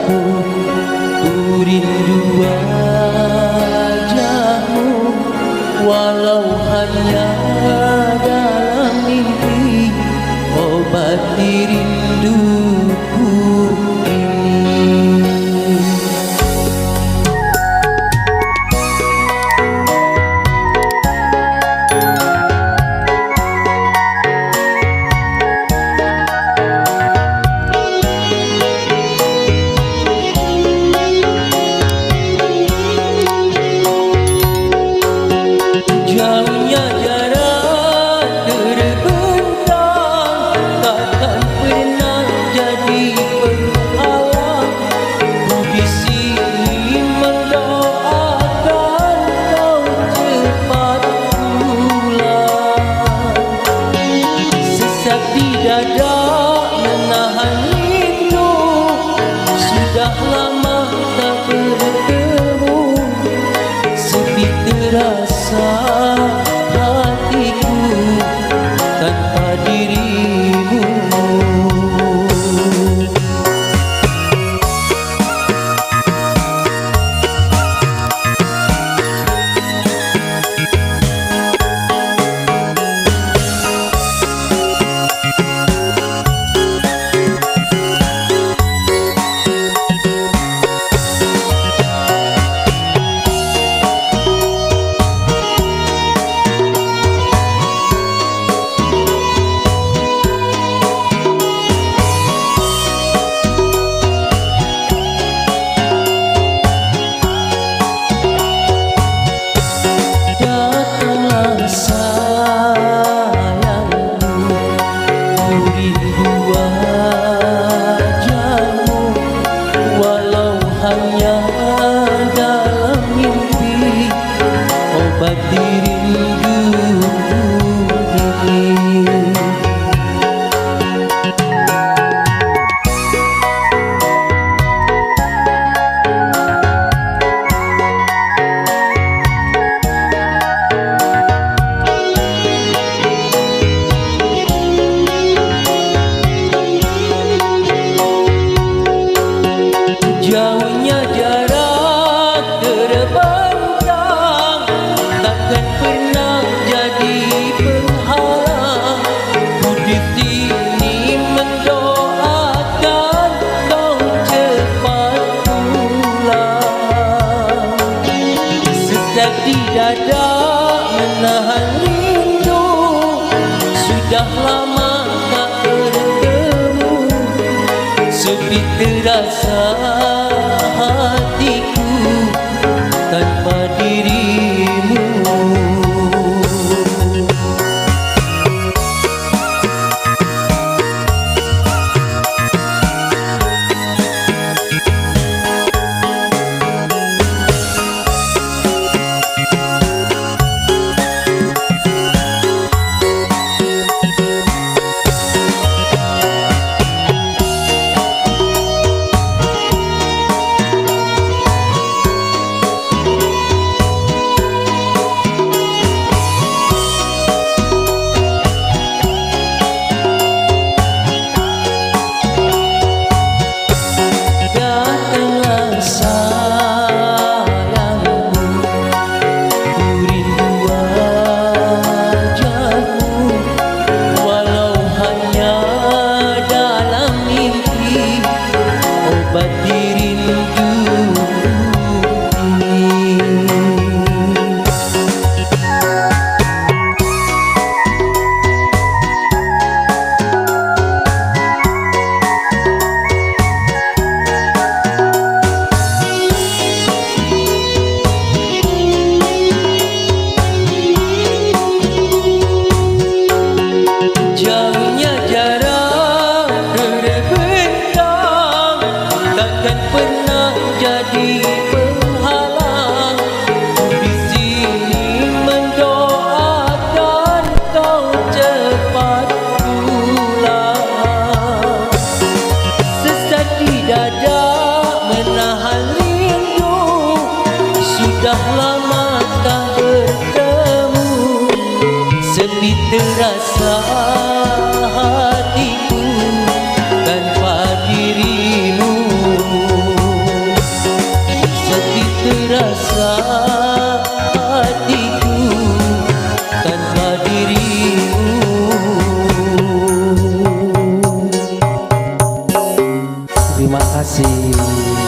wajahmu, ku rindu wajahmu, walau hanya dalam mimpi, obati rinduku ini. Jauhnya jarak terbentang, takkan pernah jadi penghalang. Ku di sini mendoakan kau cepat pulang. Sesak di dada menahan rindu, sudah lama tak bertemu, sepi terasa hatiku tanpa dirimu. Hanya dalam mimpi, obati rinduku ini. Jauhnya jarak terbentang, takkan pernah jadi penghalang. Ku di sini mendoakan kau cepat pulang. Sesak di dada menahan rindu, sudah lama tak bertemu, sepi terasa hatiku tanpa dirimu. sepi terasa hatiku tanpa dirimu. Terima kasih.